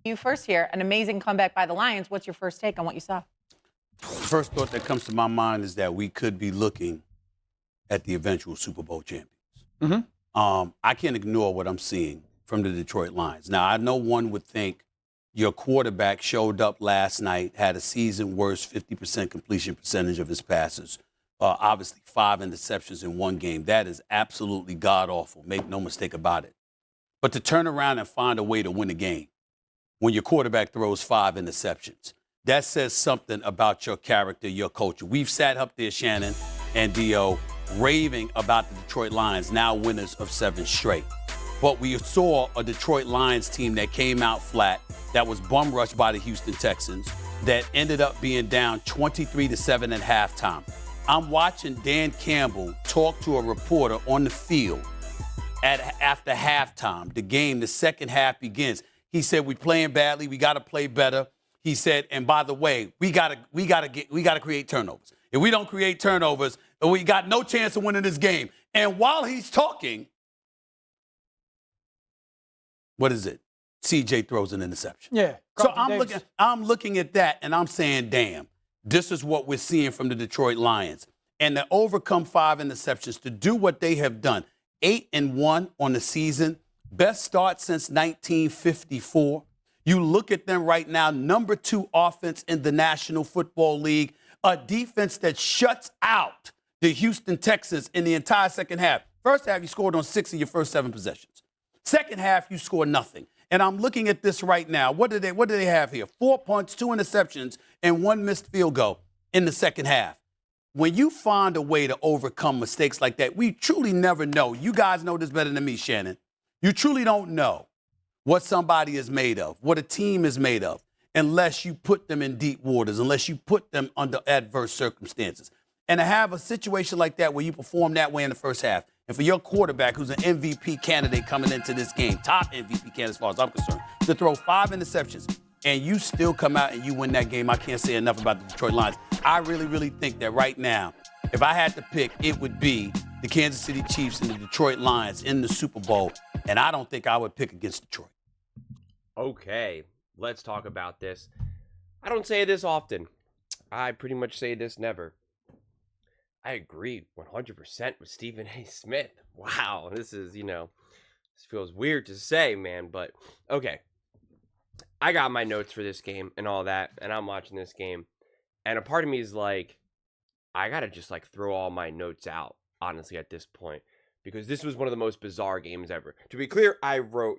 You first here, an amazing comeback by the Lions. What's your first take on what you saw? First thought that comes to my mind is that we could be looking at the eventual Super Bowl champions. I can't ignore what I'm seeing from the Detroit Lions. Now, I know one would think your quarterback showed up last night, had a season worst 50% completion percentage of his passes, obviously 5 interceptions in one game. That is absolutely god-awful. Make no mistake about it. But to turn around and find a way to win a game when your quarterback throws 5 interceptions, that says something about your character, your culture. We've sat up there, Shannon and Dio, raving about the Detroit Lions, now winners of 7 straight. But we saw a Detroit Lions team that came out flat, that was bum rushed by the Houston Texans, that ended up being down 23-7 at halftime. I'm watching Dan Campbell talk to a reporter on the field after halftime. The game, the second half begins. He said, "We're playing badly. We got to play better." He said, "And by the way, we gotta create turnovers. If we don't create turnovers, we got no chance of winning this game." And while he's talking, what is it? CJ throws an interception. Yeah. So I'm looking at that and I'm saying, damn, this is what we're seeing from the Detroit Lions. And to overcome 5 interceptions, to do what they have done, 8-1 on the season, best start since 1954. You look at them right now, number 2 offense in the National Football League, a defense that shuts out the Houston Texans in the entire second half. First half, you scored on 6 of your first 7 possessions. Second half, you score nothing. And I'm looking at this right now. What do they have here? 4 punts, 2 interceptions, and 1 missed field goal in the second half. When you find a way to overcome mistakes like that, we truly never know. You guys know this better than me, Shannon. You truly don't know what somebody is made of, what a team is made of, unless you put them in deep waters, unless you put them under adverse circumstances. And to have a situation like that where you perform that way in the first half, and for your quarterback, who's an MVP candidate coming into this game, top MVP candidate as far as I'm concerned, to throw 5 interceptions, and you still come out and you win that game, I can't say enough about the Detroit Lions. I really, really think that right now, if I had to pick, it would be the Kansas City Chiefs and the Detroit Lions in the Super Bowl, and I don't think I would pick against Detroit. Okay, let's talk about this. I don't say this often. I pretty much say this never. I agree 100% with Stephen A. Smith. Wow, this feels weird to say, man, but okay. I got my notes for this game and all that, and I'm watching this game, and a part of me is like, I gotta just throw all my notes out, honestly, at this point, because this was one of the most bizarre games ever. To be clear, I wrote,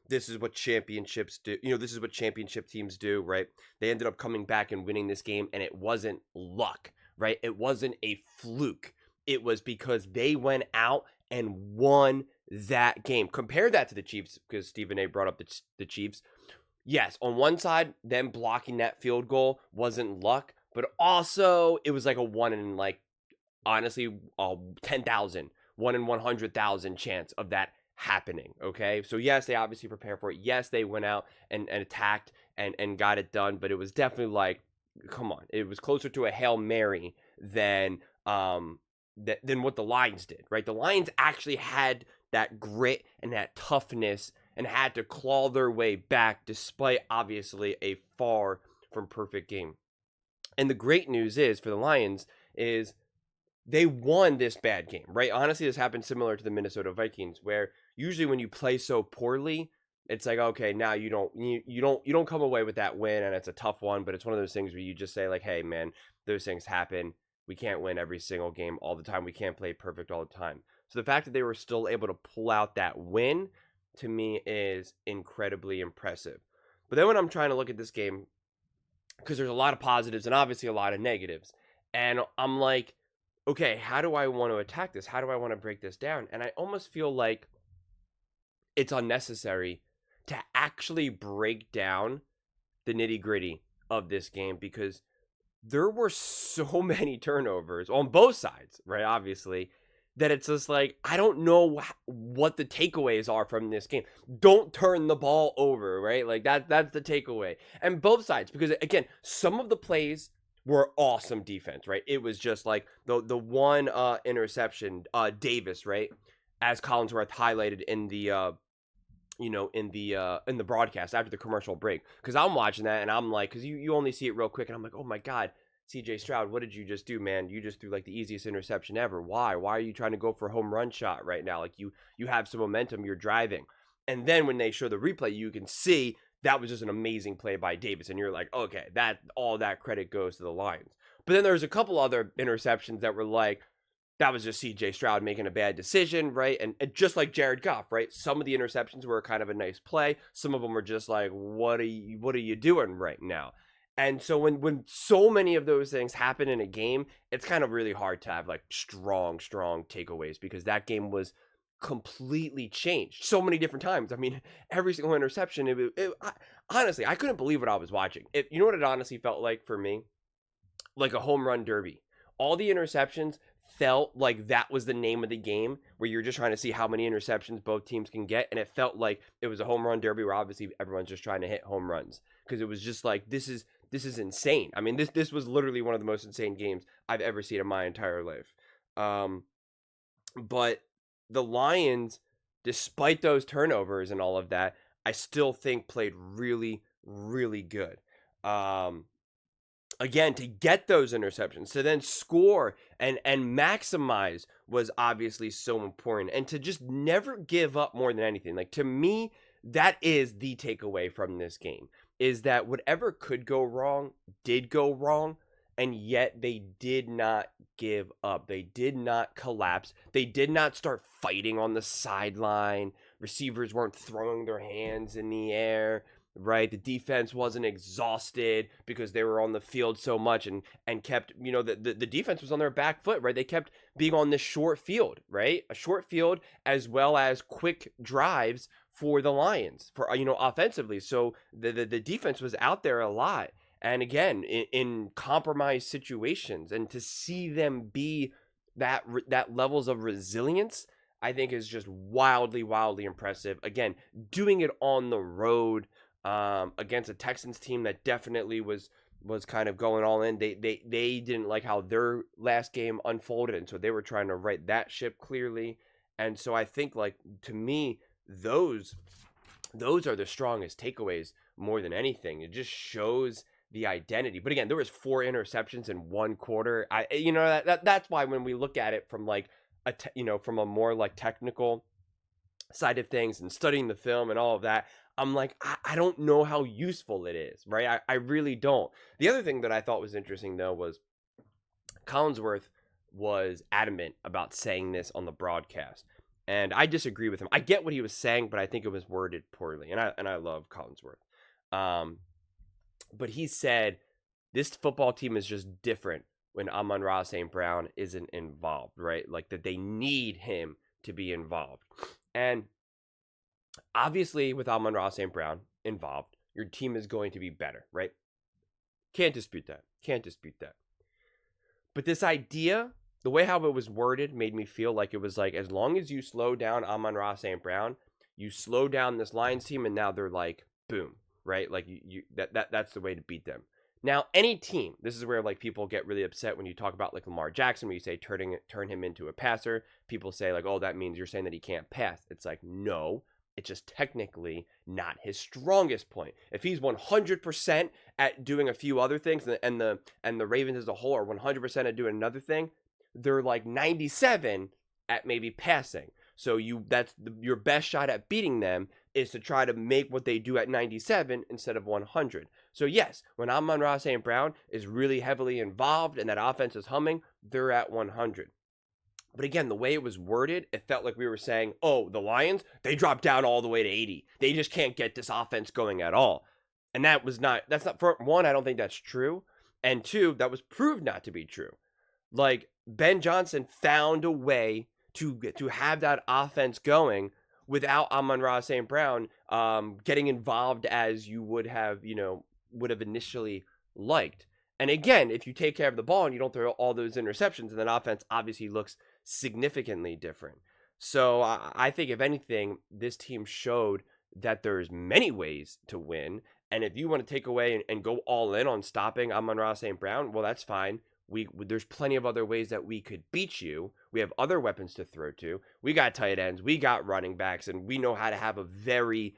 this is what championships do. This is what championship teams do, right? They ended up coming back and winning this game, and it wasn't luck, right? It wasn't a fluke. It was because they went out and won that game. Compare that to the Chiefs, because Stephen A. brought up the Chiefs. Yes, on one side, them blocking that field goal wasn't luck, but also it was a 1 in honestly 10,000, 1 in 100,000 chance of that happening. Okay, so yes, they obviously prepared for it. Yes, they went out and attacked and got it done, but it was definitely come on, it was closer to a Hail Mary than what the Lions did, right? The Lions actually had that grit and that toughness and had to claw their way back despite obviously a far from perfect game. And the great news is for the Lions is they won this bad game, right? Honestly, this happened similar to the Minnesota Vikings, where usually when you play so poorly, it's okay, now you don't come away with that win, and it's a tough one, but it's one of those things where you just say hey man, those things happen. We can't win every single game all the time. We can't play perfect all the time. So the fact that they were still able to pull out that win, to me, is incredibly impressive. But then when I'm trying to look at this game, because there's a lot of positives and obviously a lot of negatives, and I'm like, okay, how do I want to attack this? How do I want to break this down? And I almost feel like it's unnecessary to actually break down the nitty-gritty of this game, because there were so many turnovers on both sides, right? Obviously, that it's just I don't know what the takeaways are from this game. Don't turn the ball over, right? That's the takeaway. And both sides, because again, some of the plays were awesome defense, right? It was just the one interception, Davis, right? As Collinsworth highlighted in the in the broadcast after the commercial break, because I'm watching that and I'm like, because you only see it real quick, and I'm like, oh my God, CJ Stroud, what did you just do, man? You just threw like the easiest interception ever. Why are you trying to go for a home run shot right now? Like, you have some momentum, you're driving. And then when they show the replay, you can see that was just an amazing play by Davis, and you're like, okay, that all that credit goes to the Lions. But then there's a couple other interceptions that were like, that was just CJ Stroud making a bad decision, right? And just like Jared Goff, right? Some of the interceptions were kind of a nice play. Some of them were just like, what are you doing right now? And so when so many of those things happen in a game, it's kind of really hard to have like strong takeaways, because that game was completely changed so many different times. I mean, every single interception, honestly, I couldn't believe what I was watching. You know what it honestly felt like for me? Like a home run derby. All the interceptions felt like that was the name of the game, where you're just trying to see how many interceptions both teams can get, and it felt like it was a home run derby where obviously everyone's just trying to hit home runs, because it was just like, this is insane. I mean, this was literally one of the most insane games I've ever seen in my entire life. But the Lions, despite those turnovers and all of that, I still think played really good. Again, to get those interceptions, to then score and maximize was obviously so important. And to just never give up more than anything. Like, to me, that is the takeaway from this game, is that whatever could go wrong did go wrong, and yet they did not give up. They did not collapse. They did not start fighting on the sideline. Receivers weren't throwing their hands in the air. Right, the defense wasn't exhausted because they were on the field so much, and kept, the defense was on their back foot, right? They kept being on this short field, right? A short field, as well as quick drives for the Lions, for offensively. So the defense was out there a lot, and again in compromised situations, and to see them be that levels of resilience, I think is just wildly impressive. Again, doing it on the road, against a Texans team that definitely was kind of going all in. They didn't like how their last game unfolded, and so they were trying to right that ship clearly. And so I think, like, to me, those are the strongest takeaways more than anything. It just shows the identity. But again, there was 4 interceptions in one quarter. That's why when we look at it from like from a more like technical side of things and studying the film and all of that, I'm like, I don't know how useful it is, right? I really don't. The other thing that I thought was interesting, though, was Collinsworth was adamant about saying this on the broadcast, and I disagree with him. I get what he was saying, but I think it was worded poorly, and I love Collinsworth. But he said, this football team is just different when Amon-Ra St. Brown isn't involved, right? Like, that they need him to be involved. And obviously, with Amon-Ra St. Brown involved, your team is going to be better, right? Can't dispute that. But this idea, the way how it was worded, made me feel like it was like, as long as you slow down Amon-Ra St. Brown, you slow down this Lions team, and now they're like, boom, right? Like, that's the way to beat them. Now, any team, this is where like people get really upset when you talk about like Lamar Jackson, when you say turn him into a passer. People say like, oh, that means you're saying that he can't pass. It's like, no, it's just technically not his strongest point. If he's 100% at doing a few other things, and the Ravens as a whole are 100% at doing another thing, they're like 97 at maybe passing. So that's your best shot at beating them is to try to make what they do at 97 instead of 100. So yes, when Amon-Ra St. Brown is really heavily involved and that offense is humming, they're at 100. But again, the way it was worded, it felt like we were saying, oh, the Lions, they dropped down all the way to 80. They just can't get this offense going at all. And that's not, for one, I don't think that's true. And two, that was proved not to be true. Like, Ben Johnson found a way to have that offense going without Amon-Ra St. Brown getting involved as you would have initially liked. And again, if you take care of the ball and you don't throw all those interceptions, then offense obviously looks significantly different. So I think, if anything, this team showed that there's many ways to win. And if you want to take away and go all in on stopping Amon-Ra St. Brown, well, that's fine. There's plenty of other ways that we could beat you. We have other weapons to throw to. We got tight ends, we got running backs, and we know how to have a very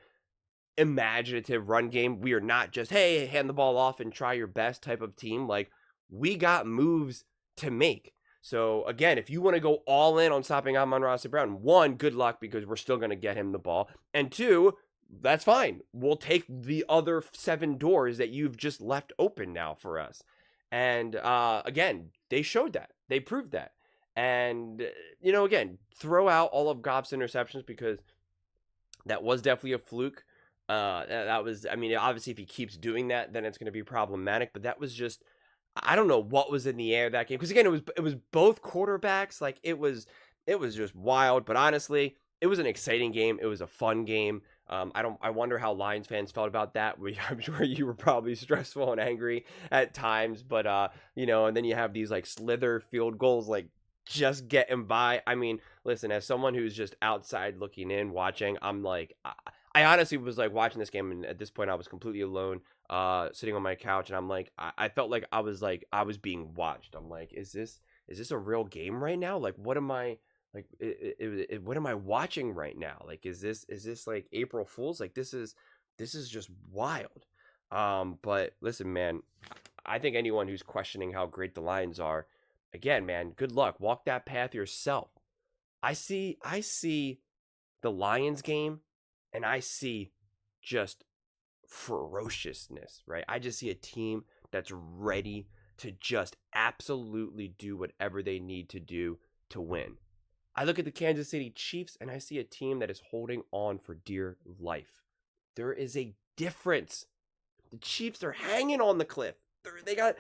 imaginative run game. We are not just, hey, hand the ball off and try your best type of team. Like, we got moves to make. So again, if you want to go all in on stopping Amon-Ra St. Brown, one, good luck, because we're still going to get him the ball. And two, that's fine. We'll take the other 7 doors that you've just left open now for us. And again, they showed that. They proved that. And, again, throw out all of Goff's interceptions, because that was definitely a fluke. That was, obviously if he keeps doing that, then it's going to be problematic. But that was just, I don't know what was in the air that game. Because again, it was both quarterbacks. Like, it was just wild. But honestly, it was an exciting game. It was a fun game. I wonder how Lions fans felt about that. I'm sure you were probably stressful and angry at times. But and then you have these like slither field goals, like just getting by. I mean, listen, as someone who's just outside looking in, watching, I'm like, I honestly was like watching this game, and at this point I was completely alone, sitting on my couch, and I'm like, I felt like I was being watched. I'm like, is this a real game right now? Like, what am I like? What am I watching right now? Like, is this like April Fool's? Like, this is just wild. But listen, man, I think anyone who's questioning how great the Lions are, again, man, good luck. Walk that path yourself. I see the Lions game, and I see just ferociousness, right? I just see a team that's ready to just absolutely do whatever they need to do to win. I look at the Kansas City Chiefs, and I see a team that is holding on for dear life. There is a difference. The Chiefs are hanging on the cliff. They got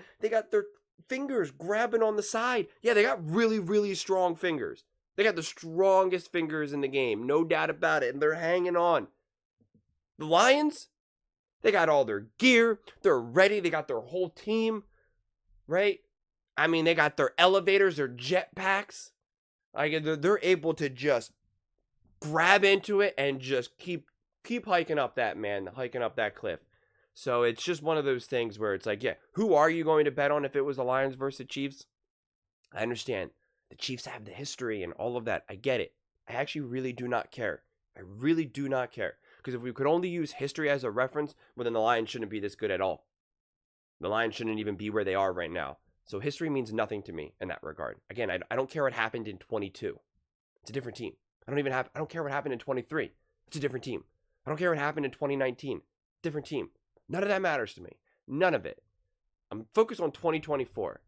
their fingers grabbing on the side. Yeah, they got really, really strong fingers. They got the strongest fingers in the game, no doubt about it, and they're hanging on. The Lions, they got all their gear. They're ready. They got their whole team, right? I mean, they got their elevators, their jetpacks. Like, they're able to just grab into it and just keep hiking up that cliff. So it's just one of those things where it's like, yeah, who are you going to bet on if it was the Lions versus the Chiefs? I understand. The Chiefs have the history and all of that. I get it. I actually really do not care. I really do not care. Because if we could only use history as a reference, well, then the Lions shouldn't be this good at all. The Lions shouldn't even be where they are right now. So history means nothing to me in that regard. Again, I don't care what happened in 22. It's a different team. I don't care what happened in 23. It's a different team. I don't care what happened in 2019. Different team. None of that matters to me. None of it. I'm focused on 2024.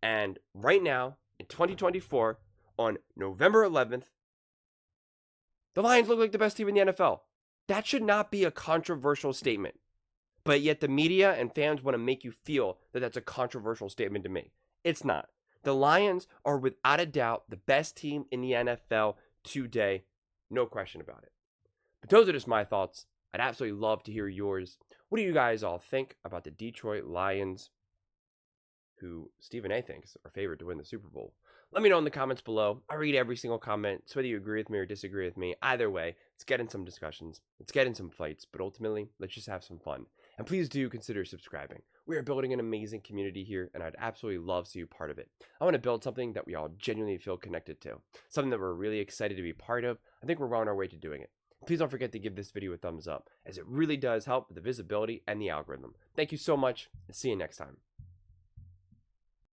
And right now, in 2024, on November 11th, the Lions look like the best team in the NFL. That should not be a controversial statement. But yet the media and fans want to make you feel that that's a controversial statement to me. It's not. The Lions are without a doubt the best team in the NFL today. No question about it. But those are just my thoughts. I'd absolutely love to hear yours. What do you guys all think about the Detroit Lions, who Stephen A. thinks are favored to win the Super Bowl? Let me know in the comments below. I read every single comment, so whether you agree with me or disagree with me, either way, let's get in some discussions. Let's get in some fights, but ultimately, let's just have some fun. And please do consider subscribing. We are building an amazing community here, and I'd absolutely love to see you part of it. I want to build something that we all genuinely feel connected to, something that we're really excited to be part of. I think we're well on our way to doing it. Please don't forget to give this video a thumbs up, as it really does help with the visibility and the algorithm. Thank you so much, and see you next time.